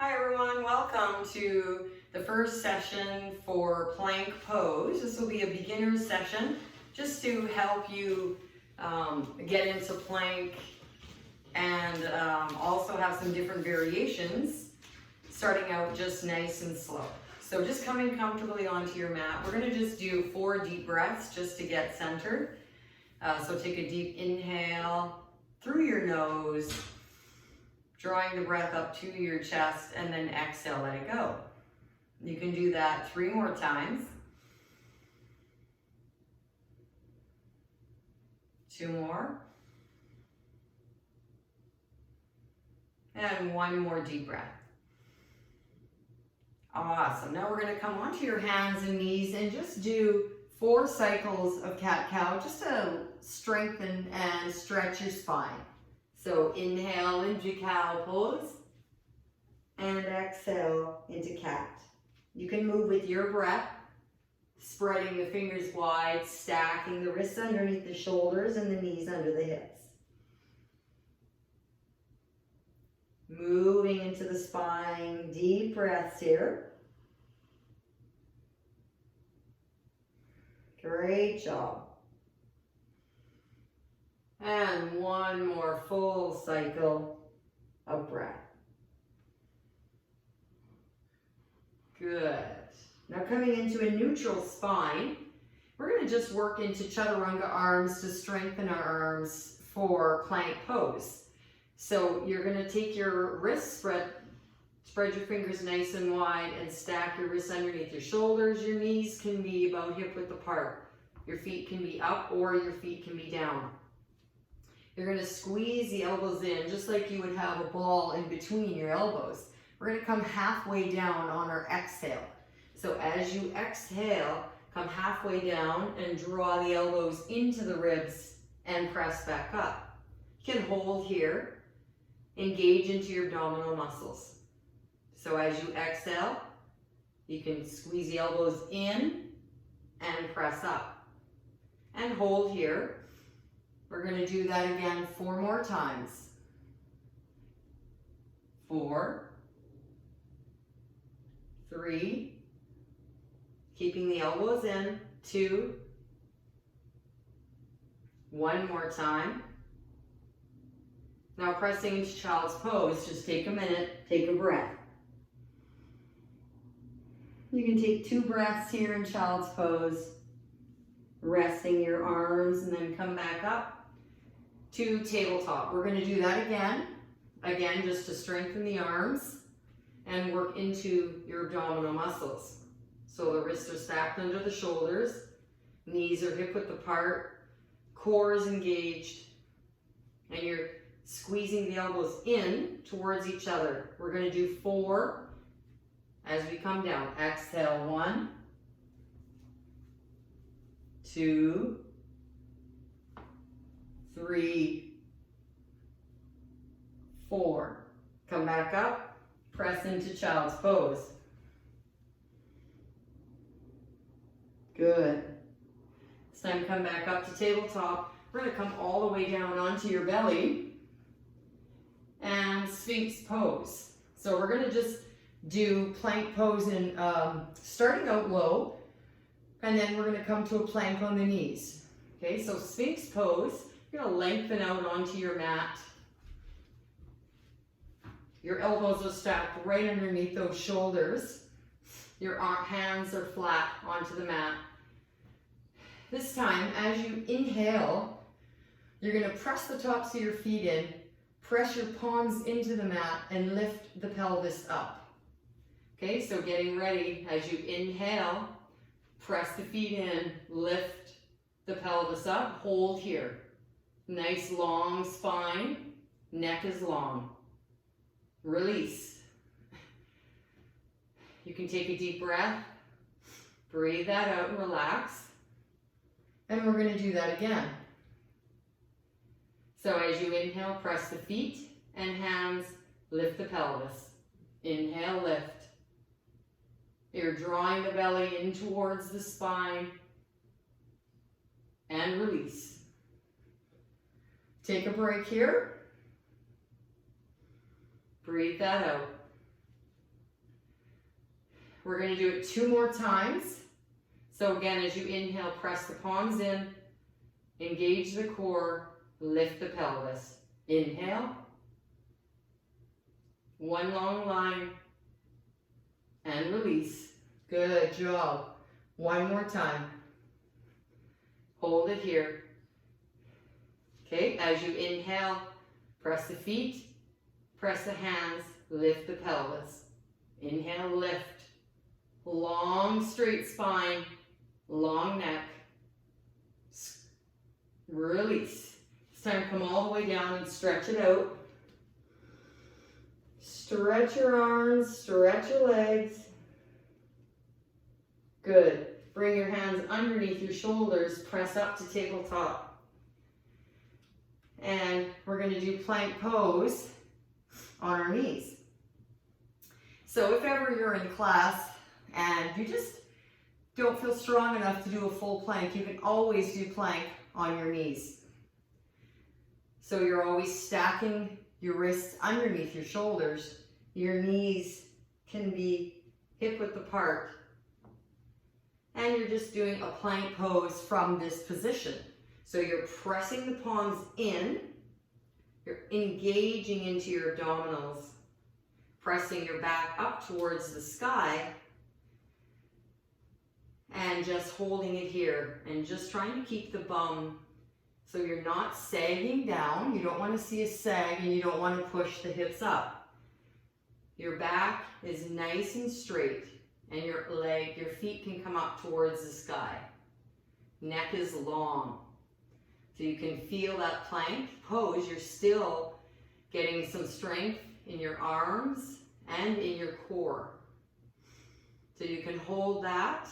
Hi everyone, welcome to the first session for plank pose. This will be a beginner's session just to help you get into plank and also have some different variations, starting out just nice and slow. So just coming comfortably onto your mat. We're going to just do 4 deep breaths just to get centered. So take a deep inhale through your nose, drawing the breath up to your chest, and then exhale, let it go. You can do that 3 more times. 2 more. And 1 more deep breath. Awesome. Now we're going to come onto your hands and knees and just do 4 cycles of cat-cow just to strengthen and stretch your spine. So inhale into cow pose and exhale into cat. You can move with your breath, spreading the fingers wide, stacking the wrists underneath the shoulders and the knees under the hips. Moving into the spine, deep breaths here. Great job. And 1 more full cycle of breath. Good. Now coming into a neutral spine, we're going to just work into chaturanga arms to strengthen our arms for plank pose. So you're going to take your wrists, spread your fingers nice and wide and stack your wrists underneath your shoulders. Your knees can be about hip width apart. Your feet can be up or your feet can be down. You're going to squeeze the elbows in just like you would have a ball in between your elbows. We're going to come halfway down on our exhale. So as you exhale, come halfway down and draw the elbows into the ribs and press back up. You can hold here, engage into your abdominal muscles. So as you exhale, you can squeeze the elbows in and press up. And hold here. We're going to do that again 4 more times. 4, 3, keeping the elbows in, 2, 1 more time. Now pressing into child's pose, just take a minute, take a breath. You can take 2 breaths here in child's pose, resting your arms and then come back up to tabletop. We're going to do that again just to strengthen the arms and work into your abdominal muscles. So the wrists are stacked under the shoulders, knees are hip width apart, core is engaged, and you're squeezing the elbows in towards each other. We're going to do 4 as we come down. Exhale, 1, 2, 3, 4. Come back up, press into child's pose. Good. This time come back up to tabletop. We're going to come all the way down onto your belly and Sphinx pose. So we're going to just do plank pose and starting out low, and then we're going to come to a plank on the knees. Okay, so Sphinx pose. You're going to lengthen out onto your mat. Your elbows are stacked right underneath those shoulders. Your hands are flat onto the mat. This time, as you inhale, you're going to press the tops of your feet in, press your palms into the mat, and lift the pelvis up. Okay, so getting ready, as you inhale, press the feet in, lift the pelvis up, hold here. Nice long spine, neck is long. Release. You can take a deep breath, breathe that out and relax. And we're going to do that again. So as you inhale, press the feet and hands, lift the pelvis. Inhale, lift. You're drawing the belly in towards the spine and release. Take a break here. Breathe that out. We're going to do it 2 more times. So again, as you inhale, press the palms in, engage the core, lift the pelvis. Inhale. 1 long line. And release. Good job. 1 more time. Hold it here. Okay, as you inhale, press the feet, press the hands, lift the pelvis. Inhale, lift. Long straight spine, long neck. Release. This time come all the way down and stretch it out. Stretch your arms, stretch your legs. Good. Bring your hands underneath your shoulders, press up to tabletop. And we're going to do plank pose on our knees. So if ever you're in class and you just don't feel strong enough to do a full plank, you can always do plank on your knees. So you're always stacking your wrists underneath your shoulders. Your knees can be hip-width apart. And you're just doing a plank pose from this position. So you're pressing the palms in, you're engaging into your abdominals, pressing your back up towards the sky, and just holding it here, and just trying to keep the bum so you're not sagging down. You don't want to see a sag, and you don't want to push the hips up. Your back is nice and straight, and your feet can come up towards the sky. Neck is long. So you can feel that plank pose. You're still getting some strength in your arms and in your core. So you can hold that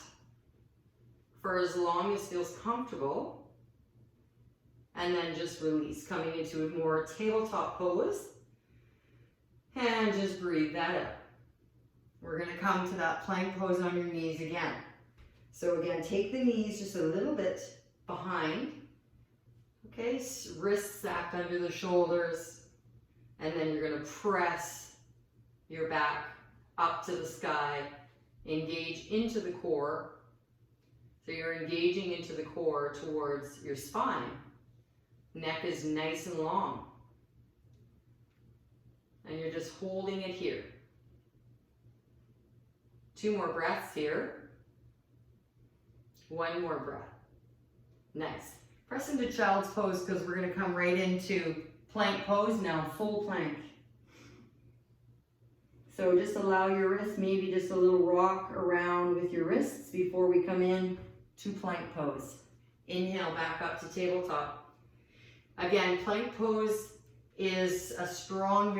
for as long as feels comfortable. And then just release, coming into a more tabletop pose. And just breathe that out. We're going to come to that plank pose on your knees again. So again, take the knees just a little bit behind. Okay, wrists stacked under the shoulders. And then you're going to press your back up to the sky. Engage into the core. So you're engaging into the core towards your spine. Neck is nice and long. And you're just holding it here. 2 more breaths here. 1 more breath. Nice. Press into child's pose because we're going to come right into plank pose now, full plank. So just allow your wrists, maybe just a little rock around with your wrists before we come in to plank pose. Inhale back up to tabletop. Again, plank pose is a strong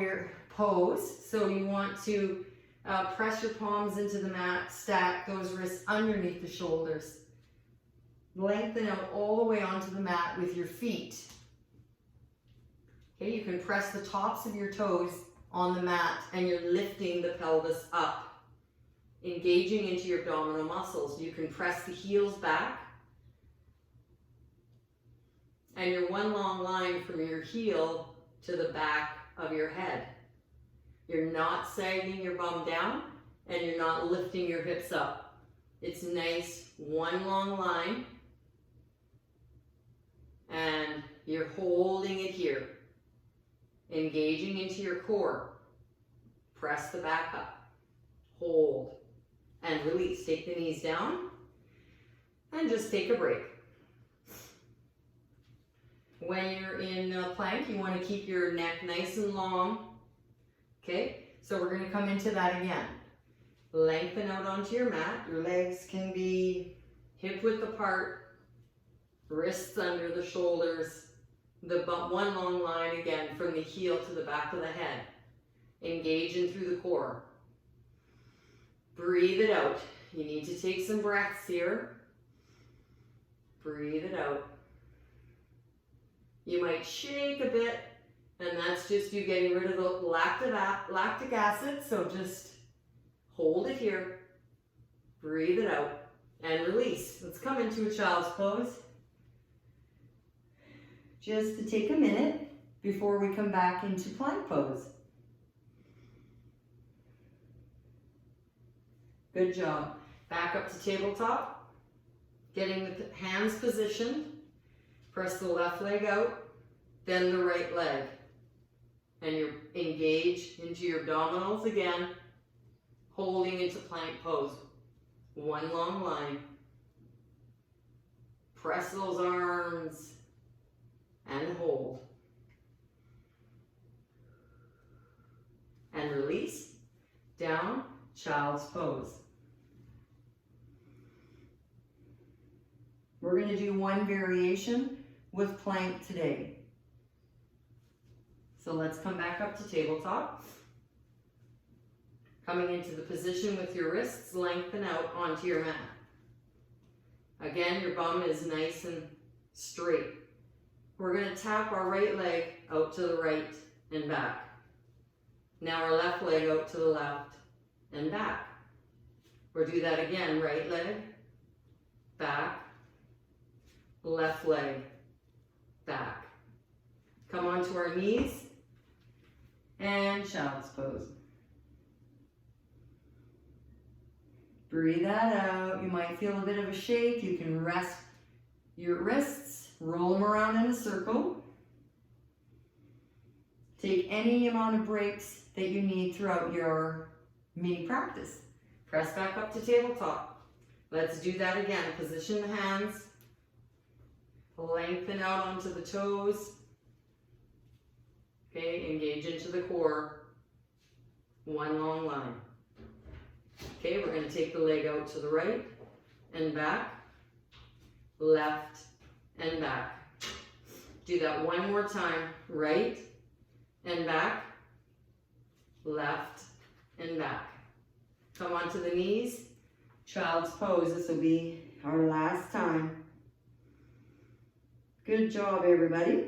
pose, so you want to press your palms into the mat, stack those wrists underneath the shoulders. Lengthen out all the way onto the mat with your feet. Okay, you can press the tops of your toes on the mat and you're lifting the pelvis up, engaging into your abdominal muscles. You can press the heels back and you're 1 long line from your heel to the back of your head. You're not sagging your bum down and you're not lifting your hips up. It's nice, 1 long line, and you're holding it here. Engaging into your core. Press the back up. Hold. And release. Take the knees down. And just take a break. When you're in plank, you want to keep your neck nice and long. Okay? So we're going to come into that again. Lengthen out onto your mat. Your legs can be hip width apart. Wrists under the shoulders. The 1 long line again from the heel to the back of the head. Engage in through the core. Breathe it out. You need to take some breaths here. Breathe it out. You might shake a bit, and that's just you getting rid of the lactic acid, so just hold it here. Breathe it out and release. Let's come into a child's pose. Just to take a minute before we come back into plank pose. Good job. Back up to tabletop. Getting the hands positioned. Press the left leg out, then the right leg. And you engage into your abdominals again, holding into plank pose. One long line. Press those arms and hold. And release. Down, child's pose. We're going to do one variation with plank today. So let's come back up to tabletop. Coming into the position with your wrists lengthen out onto your mat. Again, your bum is nice and straight. We're going to tap our right leg out to the right and back. Now our left leg out to the left and back. We'll do that again. Right leg, back, left leg, back. Come onto our knees and child's pose. Breathe that out. You might feel a bit of a shake. You can rest your wrists, roll them around in a circle. Take any amount of breaks that you need throughout your mini practice. Press back up to tabletop. Let's do that again. Position the hands. Lengthen out onto the toes. Okay, engage into the core. One long line. Okay, we're going to take the leg out to the right and back, left and back. Do that one more time. Right and back, left and back. Come onto the knees, child's pose. This will be our last time. Good job, everybody.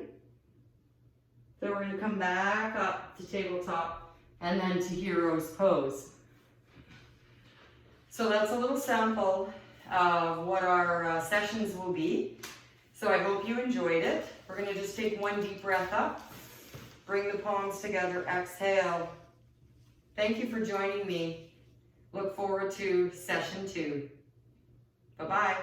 So we're going to come back up to tabletop and then to hero's pose. So that's a little sample of what our sessions will be. So I hope you enjoyed it. We're going to just take one deep breath up. Bring the palms together, exhale. Thank you for joining me. Look forward to session 2. Bye-bye.